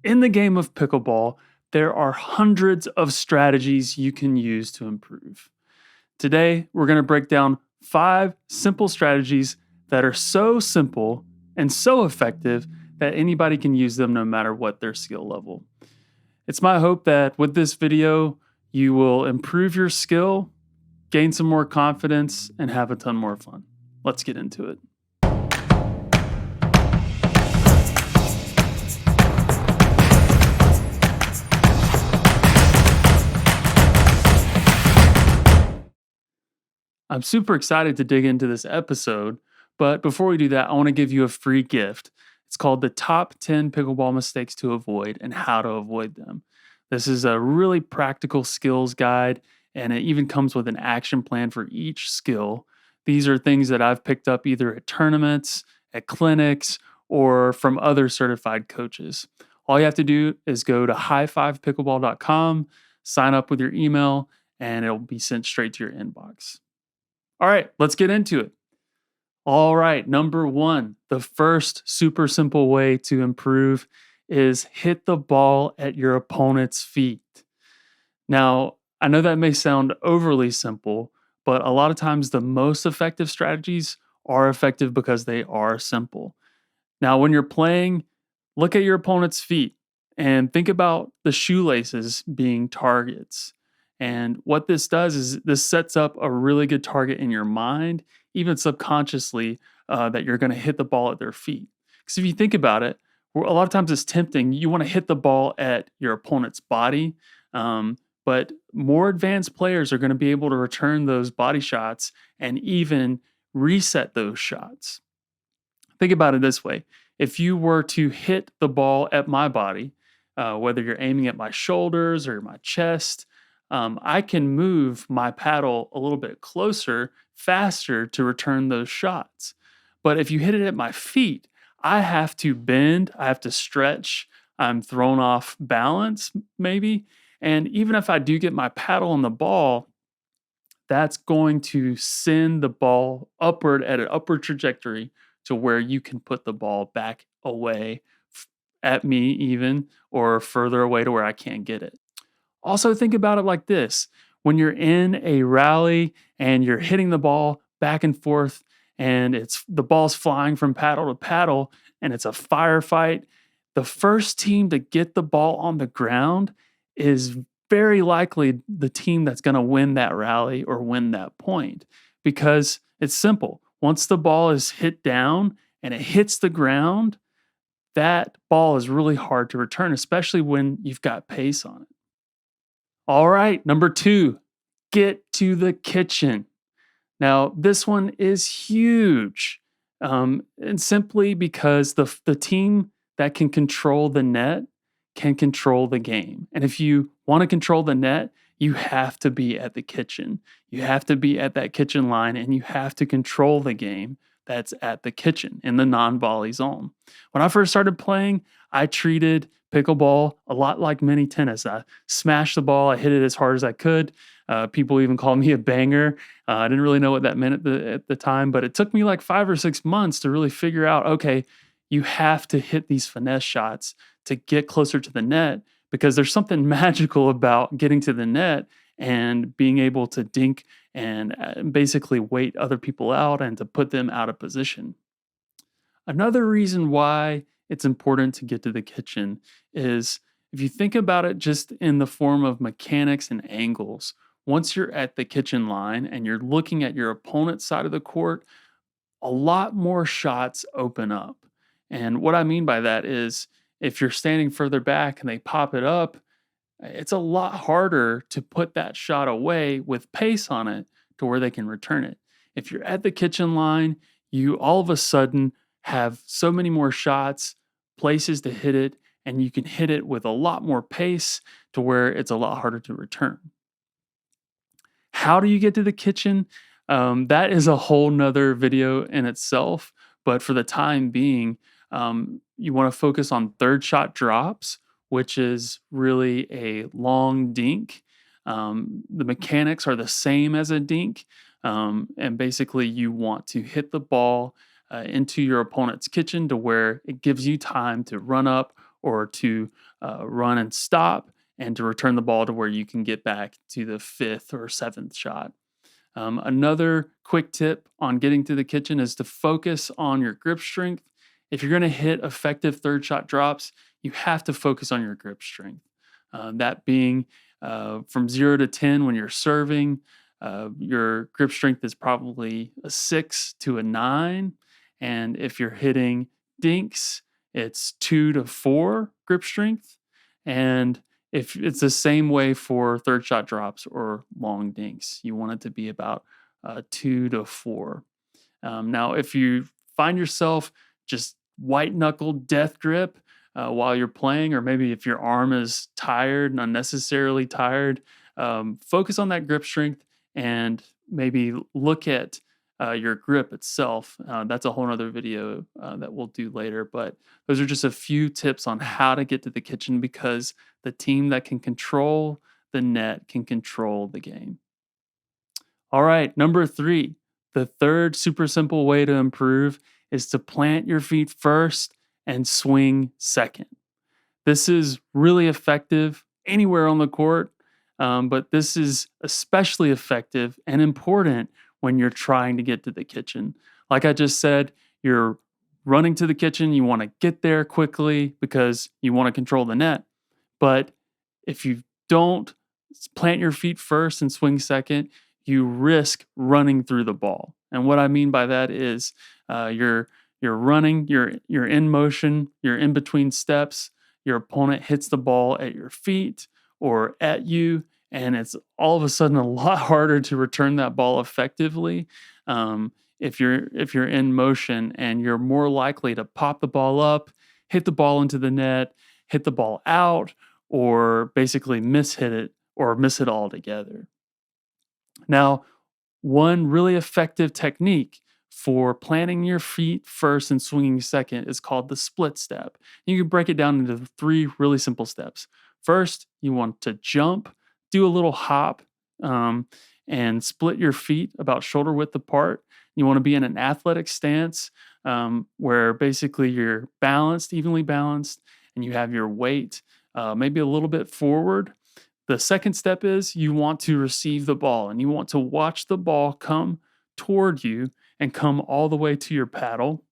In the game of pickleball, there are hundreds of strategies you can use to improve. Today, we're going to break down 5 simple strategies that are so simple and so effective that anybody can use them no matter what their skill level. It's my hope that with this video, you will improve your skill, gain some more confidence, and have a ton more fun. Let's get into it. I'm super excited to dig into this episode, but before we do that, I want to give you a free gift. It's called the Top 10 Pickleball Mistakes to Avoid and How to Avoid Them. This is a really practical skills guide, and it even comes with an action plan for each skill. These are things that I've picked up either at tournaments, at clinics, or from other certified coaches. All you have to do is go to high5pickleball.com, sign up with your email, and it'll be sent straight to your inbox. All right, let's get into it. All right, number 1, the first super simple way to improve is hit the ball at your opponent's feet. Now, I know that may sound overly simple, but a lot of times the most effective strategies are effective because they are simple. Now, when you're playing, look at your opponent's feet and think about the shoelaces being targets. And what this does is this sets up a really good target in your mind, even subconsciously, that you're going to hit the ball at their feet. Because if you think about it, a lot of times it's tempting. You want to hit the ball at your opponent's body, but more advanced players are going to be able to return those body shots and even reset those shots. Think about it this way. If you were to hit the ball at my body, whether you're aiming at my shoulders or my chest, I can move my paddle a little bit closer, faster to return those shots. But if you hit it at my feet, I have to bend, I have to stretch, I'm thrown off balance maybe. And even if I do get my paddle on the ball, that's going to send the ball upward at an upward trajectory to where you can put the ball back away at me even, or further away to where I can't get it. Also, think about it like this. When you're in a rally and you're hitting the ball back and forth and the ball's flying from paddle to paddle and it's a firefight, the first team to get the ball on the ground is very likely the team that's going to win that rally or win that point, because it's simple. Once the ball is hit down and it hits the ground, that ball is really hard to return, especially when you've got pace on it. All right, number 2, get to the kitchen. Now, this one is huge, and simply because the team that can control the net can control the game. And if you want to control the net, you have to be at the kitchen. You have to be at that kitchen line, and you have to control the game that's at the kitchen in the non-volley zone. When I first started playing, I treated pickleball a lot like mini tennis. I smashed the ball, I hit it as hard as I could. People even called me a banger. I didn't really know what that meant at the time, but it took me like 5 or 6 months to really figure out, okay, you have to hit these finesse shots to get closer to the net, because there's something magical about getting to the net and being able to dink and basically wait other people out and to put them out of position. Another reason why it's important to get to the kitchen is if you think about it just in the form of mechanics and angles, once you're at the kitchen line and you're looking at your opponent's side of the court, a lot more shots open up. And what I mean by that is if you're standing further back and they pop it up, it's a lot harder to put that shot away with pace on it to where they can return it. If you're at the kitchen line, you all of a sudden have so many more shots, places to hit it, and you can hit it with a lot more pace to where it's a lot harder to return. How do you get to the kitchen? That is a whole nother video in itself, but for the time being, you want to focus on third shot drops, which is really a long dink. The mechanics are the same as a dink, and basically you want to hit the ball into your opponent's kitchen to where it gives you time to run up or to run and stop, and to return the ball to where you can get back to the fifth or seventh shot. Another quick tip on getting to the kitchen is to focus on your grip strength. If you're going to hit effective third shot drops, you have to focus on your grip strength. That being from 0 to 10 when you're serving, your grip strength is probably a 6 to a 9. And if you're hitting dinks, it's 2 to 4 grip strength. And if it's the same way for third shot drops or long dinks, you want it to be about 2 to 4. Now, if you find yourself just white knuckle death grip while you're playing, or maybe if your arm is tired and unnecessarily tired, focus on that grip strength and maybe look at your grip itself. That's a whole other video that we'll do later. But those are just a few tips on how to get to the kitchen, because the team that can control the net can control the game. All right, number 3. The third super simple way to improve is to plant your feet first and swing second. This is really effective anywhere on the court, but this is especially effective and important when you're trying to get to the kitchen. Like I just said, you're running to the kitchen, you want to get there quickly because you want to control the net. But if you don't plant your feet first and swing second, you risk running through the ball. And what I mean by that is you're running, you're in motion, you're in between steps, your opponent hits the ball at your feet or at you, and it's all of a sudden a lot harder to return that ball effectively if you're in motion, and you're more likely to pop the ball up, hit the ball into the net, hit the ball out, or basically miss it altogether. Now, one really effective technique for planting your feet first and swinging second is called the split step. You can break it down into 3 really simple steps. First, you want to jump, do a little hop, and split your feet about shoulder width apart. You want to be in an athletic stance where basically you're balanced, evenly balanced, and you have your weight maybe a little bit forward. The second step is you want to receive the ball, and you want to watch the ball come toward you and come all the way to your paddle.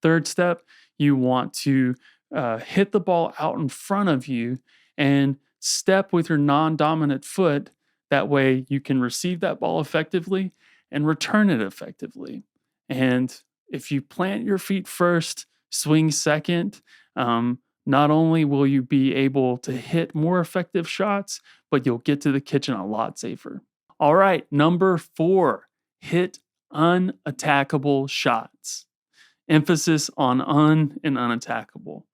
Third step, you want to hit the ball out in front of you and step with your non-dominant foot. That way you can receive that ball effectively and return it effectively. And if you plant your feet first, swing second, not only will you be able to hit more effective shots, but you'll get to the kitchen a lot safer. All right, number 4, hit unattackable shots. Emphasis on and unattackable.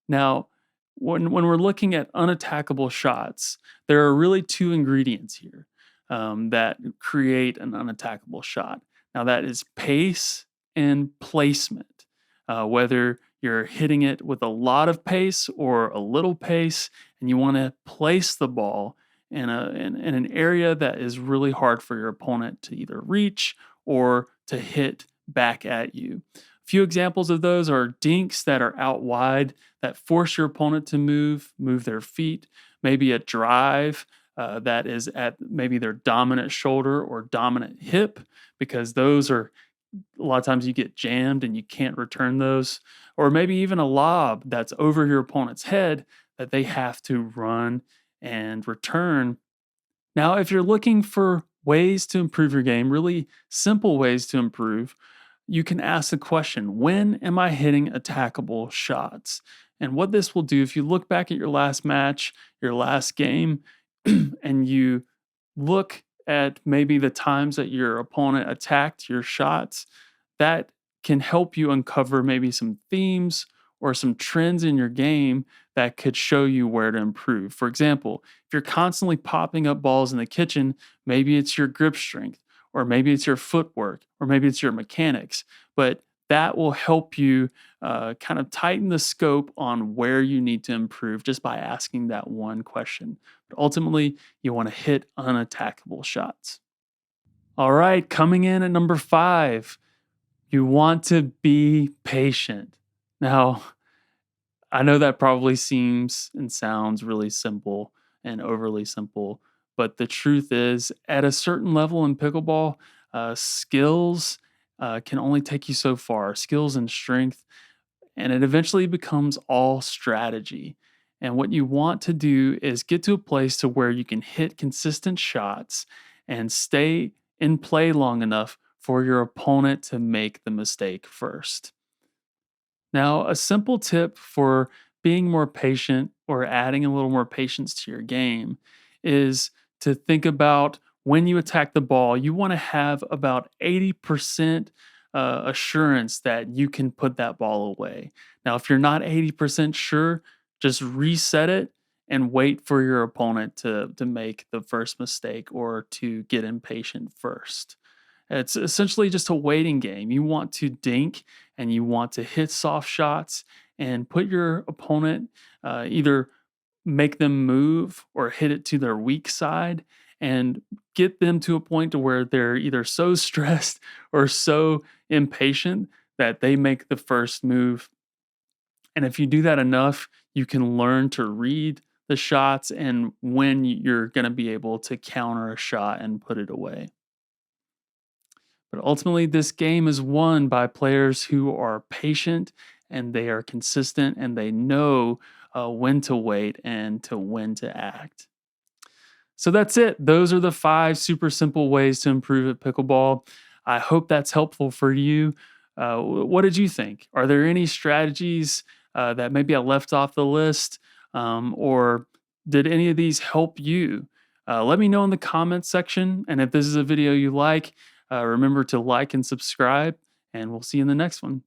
Now, when we're looking at unattackable shots, there are really 2 ingredients here that create an unattackable shot. Now, that is pace and placement. Whether you're hitting it with a lot of pace or a little pace, and you want to place the ball in an area that is really hard for your opponent to either reach or to hit back at you. A few examples of those are dinks that are out wide that force your opponent to move their feet, maybe a drive that is at maybe their dominant shoulder or dominant hip, because those are a lot of times you get jammed and you can't return those, or maybe even a lob that's over your opponent's head that they have to run and return. Now, if you're looking for ways to improve your game, really simple ways to improve, you can ask the question, when am I hitting attackable shots? And what this will do, if you look back at your last match, your last game, and you look at maybe the times that your opponent attacked your shots, that can help you uncover maybe some themes or some trends in your game that could show you where to improve. For example, if you're constantly popping up balls in the kitchen, maybe it's your grip strength, or maybe it's your footwork, or maybe it's your mechanics. But that will help you kind of tighten the scope on where you need to improve just by asking that one question. But ultimately, you want to hit unattackable shots. All right, coming in at number 5, you want to be patient. Now, I know that probably seems and sounds really simple and overly simple, but the truth is, at a certain level in pickleball, skills can only take you so far. Skills and strength, and it eventually becomes all strategy. And what you want to do is get to a place to where you can hit consistent shots and stay in play long enough for your opponent to make the mistake first. Now, a simple tip for being more patient or adding a little more patience to your game is to think about when you attack the ball, you want to have about 80% assurance that you can put that ball away. Now, if you're not 80% sure, just reset it and wait for your opponent to make the first mistake or to get impatient first. It's essentially just a waiting game. You want to dink and you want to hit soft shots and put your opponent, either make them move or hit it to their weak side, and get them to a point to where they're either so stressed or so impatient that they make the first move. And if you do that enough, you can learn to read the shots and when you're going to be able to counter a shot and put it away. But ultimately, this game is won by players who are patient and they are consistent and they know when to wait and to when to act. So that's it. Those are the 5 super simple ways to improve at pickleball. I hope that's helpful for you. What did you think? Are there any strategies that maybe I left off the list? Or did any of these help you? Let me know in the comments section. And if this is a video you like, remember to like and subscribe, and we'll see you in the next one.